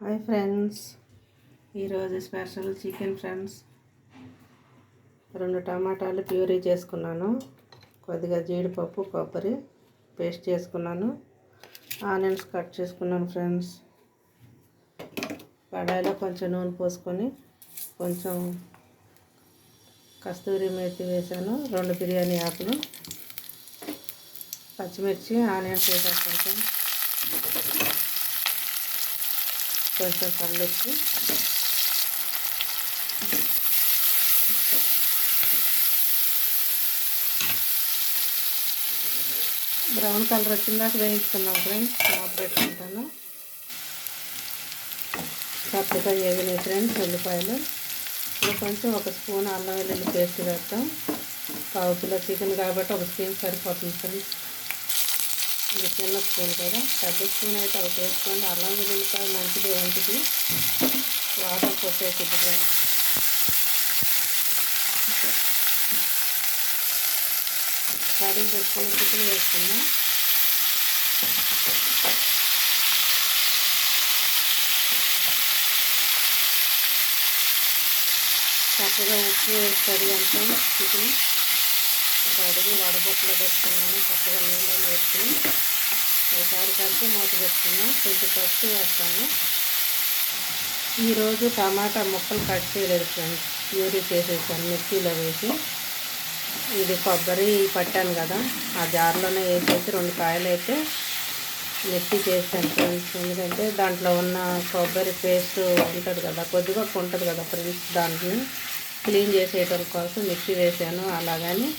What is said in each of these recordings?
Hi friends, ఈరోజు special chicken friends. 2 టమాటాలు puree చేసుకున్నాను, కొద్దిగా జీడిపప్పు కొబ్బరి పేస్ట్ చేసుకున్నాను, ఆనియన్స్ కట్ చేసుకున్నాను ఫ్రెండ్స్. కడాయిలో కొంచెం నూనె పోసుకొని కొంచెం కస్తూరి మేతి వేసాను, 2 బిర్యానీ ఆకులు, పచ్చిమిర్చి, ఆనియన్స్ వేసేస్తాను ఫ్రెండ్స్. కొంచెం కళ్ళొచ్చి బ్రౌన్ కలర్ వచ్చిందాక వేయించుకున్నాం ఫ్రెండ్స్. మూత పెట్టుకుంటాను. చక్కగా వేగినాయి ఫ్రెండ్స్ ఉల్లిపాయలు. కొంచెం 1 స్పూన్ అల్లం వెల్లుల్లి పేస్ట్ వేస్తాం. 1/2 కిలో చికెన్ కాబట్టి 1 స్పూన్ సరిపోతుంది ఫ్రెండ్స్. ఇది చిన్న స్పూన్ కదా, పెద్ద స్పూన్ అయితే 1 వేసుకోండి. అల్లం వెల్లుల్లిపాయ మంచిది, ఒంటికి వాటర్ కొట్టేసిద్ది ఫ్రెండ్స్. కడిగి పెట్టుకొని చికెన్ వేసుకుందాం. చక్కగా ఉప్పు వేసి కడిగాను చికెన్. కడిగి వడబొట్టలో పెట్టుకున్నాను. చక్కగా నీళ్ళని వేసుకుని ఒకసారి కలిపి మూత పెట్టుకున్నాం. కొంచెం పసుపు వేస్తాను. ఈరోజు టమాటా ముక్కలు కట్ చేయలేదు ఫ్రెండ్స్, ప్యూరీ చేసేసాను మిక్సీలో వేసి. ఇది కొబ్బరి పట్టాను కదా, ఆ జార్లోనే వేసేసి 2 కాయలు అయితే మిక్సీ చేసాను ఫ్రెండ్స్. ఎందుకంటే దాంట్లో ఉన్న కొబ్బరి పేస్ట్ ఉంటుంది కదా, కొద్దిగా ఉంటుంది కదా ఫ్రెండ్స్, దాంట్లో క్లీన్ చేసేయడం కోసం మిక్సీ వేసాను. అలాగని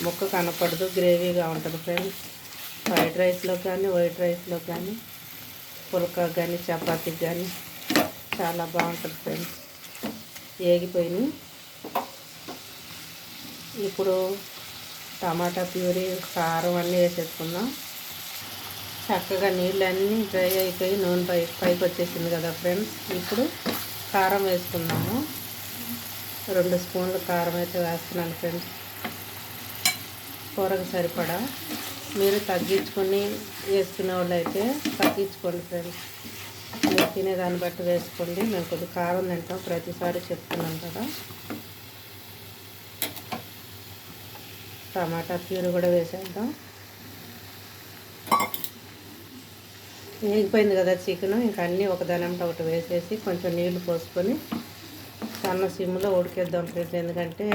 ముక్క కనపడదు, గ్రేవీగా ఉంటుంది ఫ్రెండ్స్. ఫ్రైడ్ రైస్లో కానీ, వైట్ రైస్లో కానీ, పుల్కా కానీ, చపాతీకి కానీ చాలా బాగుంటుంది ఫ్రెండ్స్. ఏగిపోయినాయి. ఇప్పుడు టమాటా ప్యూరీ, కారం అన్నీ వేసేసుకుందాం. చక్కగా నీళ్ళన్నీ డ్రై అయిపోయి నూనె పైకి వచ్చేసింది కదా ఫ్రెండ్స్. ఇప్పుడు కారం వేసుకుందాము. 2 స్పూన్లు కారం అయితే వేస్తున్నాను ఫ్రెండ్స్, కూరకు సరిపడా. మీరు తగ్గించుకొని వేసుకునే వాళ్ళు అయితే తగ్గించుకోండి ఫ్రెండ్స్. మీరు తినేదాన్ని బట్టి వేసుకోండి. మేము కొద్దిగా కారం తింటాం, ప్రతిసారి చెప్తున్నాం కదా. టమాటా ప్యూరీ కూడా వేసేద్దాం. వేగిపోయింది కదా చికెన్. ఇంకా అన్నీ ఒకదానంటే ఒకటి వేసేసి కొంచెం నీళ్లు పోసుకొని సన్న సిమ్లో ఉడికేద్దాం ఫ్రెండ్స్. ఎందుకంటే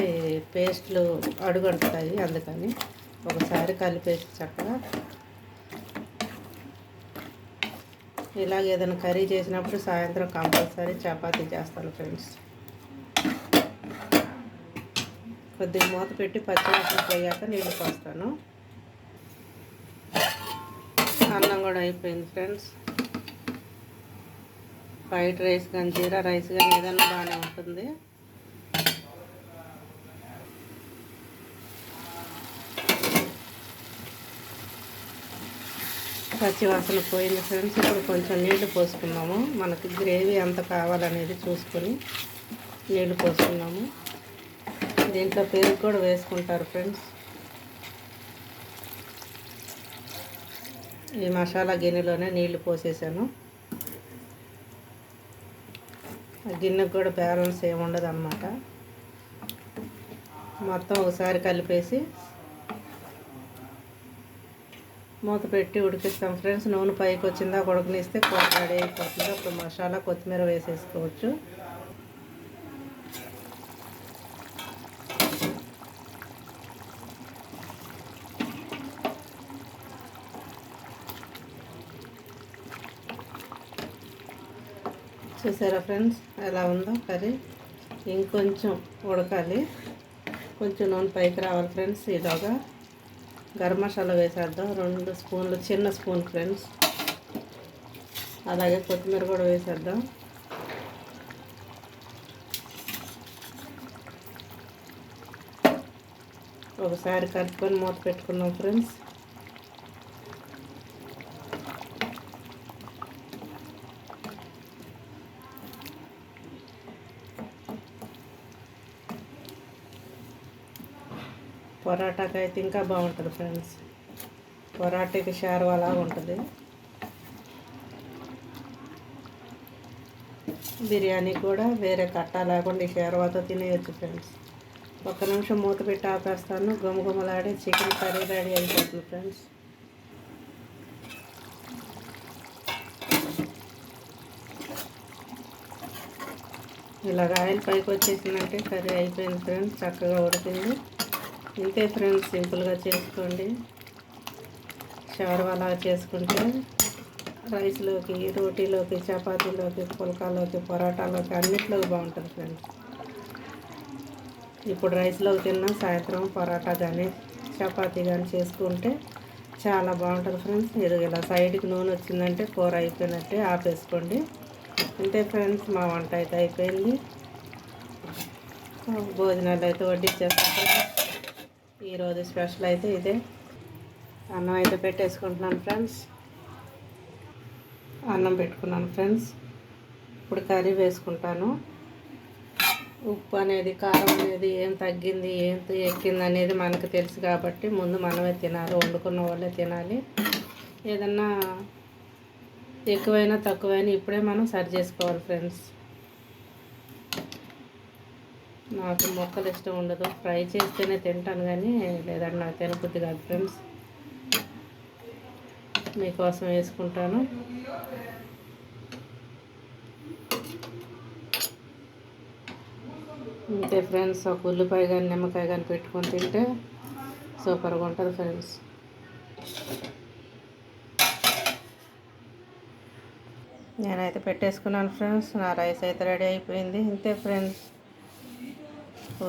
పేస్ట్లు అడుగంటుతాయి, అందుకని ఒకసారి కలిపేసి చక్కగా. ఇలాగ ఏదైనా కర్రీ చేసినప్పుడు సాయంత్రం కంపల్సరీ చపాతీ చేస్తాను ఫ్రెండ్స్. కొద్దిగా మూత పెట్టి పచ్చివాసన పోయాక నీళ్ళు పోస్తాను. అన్నం కూడా అయిపోయింది ఫ్రెండ్స్. ఫ్రైడ్ రైస్ కానీ, జీరా రైస్ కానీ ఏదైనా బాగానే ఉంటుంది. పచ్చివాసన పోయింది ఫ్రెండ్స్. ఇప్పుడు కొంచెం నీళ్లు పోసుకున్నాము. మనకి గ్రేవీ ఎంత కావాలనేది చూసుకొని నీళ్లు పోసుకున్నాము. దీంట్లో పెరుగు కూడా వేసుకుంటారు ఫ్రెండ్స్. ఈ మసాలా గిన్నెలోనే నీళ్లు పోసేసాను. ఆ గిన్నెకు కూడా బ్యాలెన్స్ ఏముండదు అన్నమాట. మొత్తం ఒకసారి కలిపేసి మూత పెట్టి ఉడికిస్తాం ఫ్రెండ్స్. నూనె పైకి వచ్చిందా ఉడకనిస్తే కూర రెడీ అయిపోతుంది. అప్పుడు మసాలా కొత్తిమీర వేసేసుకోవచ్చు. చూసారా ఫ్రెండ్స్ ఎలా ఉందో కర్రీ. ఇంకొంచెం ఉడకాలి, కొంచెం నూనె పైకి రావాలి ఫ్రెండ్స్. ఇలాగా గరం మసాలా వేసేద్దాం, 2 స్పూన్లు, చిన్న స్పూన్ ఫ్రెండ్స్. అలాగే కొత్తిమీర కూడా వేసేద్దాం. ఒకసారి కలుపుకొని మూత పెట్టుకుందాం ఫ్రెండ్స్. పొరాటాకి అయితే ఇంకా బాగుంటుంది ఫ్రెండ్స్. పొరాటాకి షార్వాలా ఉంటుంది. బిర్యానీ కూడా వేరే కట్ట లేకుండా ఈ షేర్వాతో తినేయచ్చు ఫ్రెండ్స్. ఒక్క నిమిషం మూత పెట్టి ఆపేస్తాను. గుమగుమలాడే చికెన్ కర్రీ రెడీ అయిపోతుంది ఫ్రెండ్స్. ఇలాగ ఆయిల్ పైకి వచ్చేసిందంటే కర్రీ అయిపోయింది ఫ్రెండ్స్. చక్కగా ఉడికింది. ఇంతే ఫ్రెండ్స్, సింపుల్గా చేసుకోండి. షవర్మా లాగా చేసుకుంటే రైస్లోకి, రోటీలోకి, చపాతీలోకి, పుల్కాలోకి, పొరాటాలోకి అన్నిట్లోకి బాగుంటుంది ఫ్రెండ్స్. ఇప్పుడు రైస్లోకి తిన్నా సాయంత్రం పొరాటా కానీ చపాతీ కానీ చేసుకుంటే చాలా బాగుంటుంది ఫ్రెండ్స్. ఇది ఇలా సైడ్కి నూనె వచ్చిందంటే కూర అయిపోయినట్టే ఆపేసుకోండి. అంతే ఫ్రెండ్స్, మా వంట అయితే అయిపోయింది. భోజనాలు అయితే వడ్డించేస్తాం. ఈరోజు స్పెషల్ అయితే ఇదే. అన్నం అయితే పెట్టేసుకుంటున్నాను ఫ్రెండ్స్. అన్నం పెట్టుకున్నాను ఫ్రెండ్స్. ఇప్పుడు కర్రీ వేసుకుంటాను. ఉప్పు అనేది, కారం అనేది ఏం తగ్గింది, ఏం ఎక్కింది అనేది మనకు తెలుసు కాబట్టి ముందు మనమే తినాలి. వండుకున్న వాళ్ళే తినాలి. ఏదన్నా ఎక్కువైనా తక్కువైనా ఇప్పుడే మనం సరి చేసుకోవాలి ఫ్రెండ్స్. నాకు మొక్కలు ఇష్టం ఉండదు. ఫ్రై చేస్తేనే తింటాను కానీ లేదంటే నాకు తినబుద్ధి కాదు ఫ్రెండ్స్. మీకోసం వేసుకుంటాను. అంతే ఫ్రెండ్స్, ఒక ఉల్లిపాయ కానీ నిమ్మకాయ కానీ పెట్టుకొని తింటే సూపర్గా ఉంటుంది ఫ్రెండ్స్. నేనైతే పెట్టేసుకున్నాను ఫ్రెండ్స్. నా రైస్ అయితే రెడీ అయిపోయింది. ఇంతే ఫ్రెండ్స్,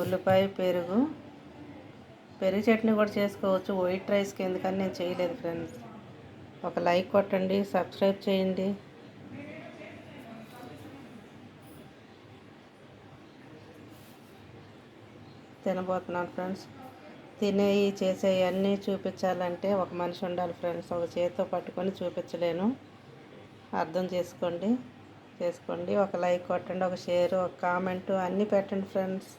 ఉల్లిపాయ, పెరుగు చట్నీ కూడా చేసుకోవచ్చు. వైట్ రైస్కి ఎందుకని నేను చేయలేదు ఫ్రెండ్స్. ఒక లైక్ కొట్టండి, సబ్స్క్రైబ్ చేయండి. తినబోతున్నాను ఫ్రెండ్స్. తినేవి చేసేవి అన్నీ చూపించాలంటే ఒక మనిషి ఉండాలి ఫ్రెండ్స్. ఒక చేతితో పట్టుకొని చూపించలేను. అర్థం చేసుకోండి. ఒక లైక్ కొట్టండి, ఒక షేర్, ఒక కామెంటు అన్నీ పెట్టండి ఫ్రెండ్స్.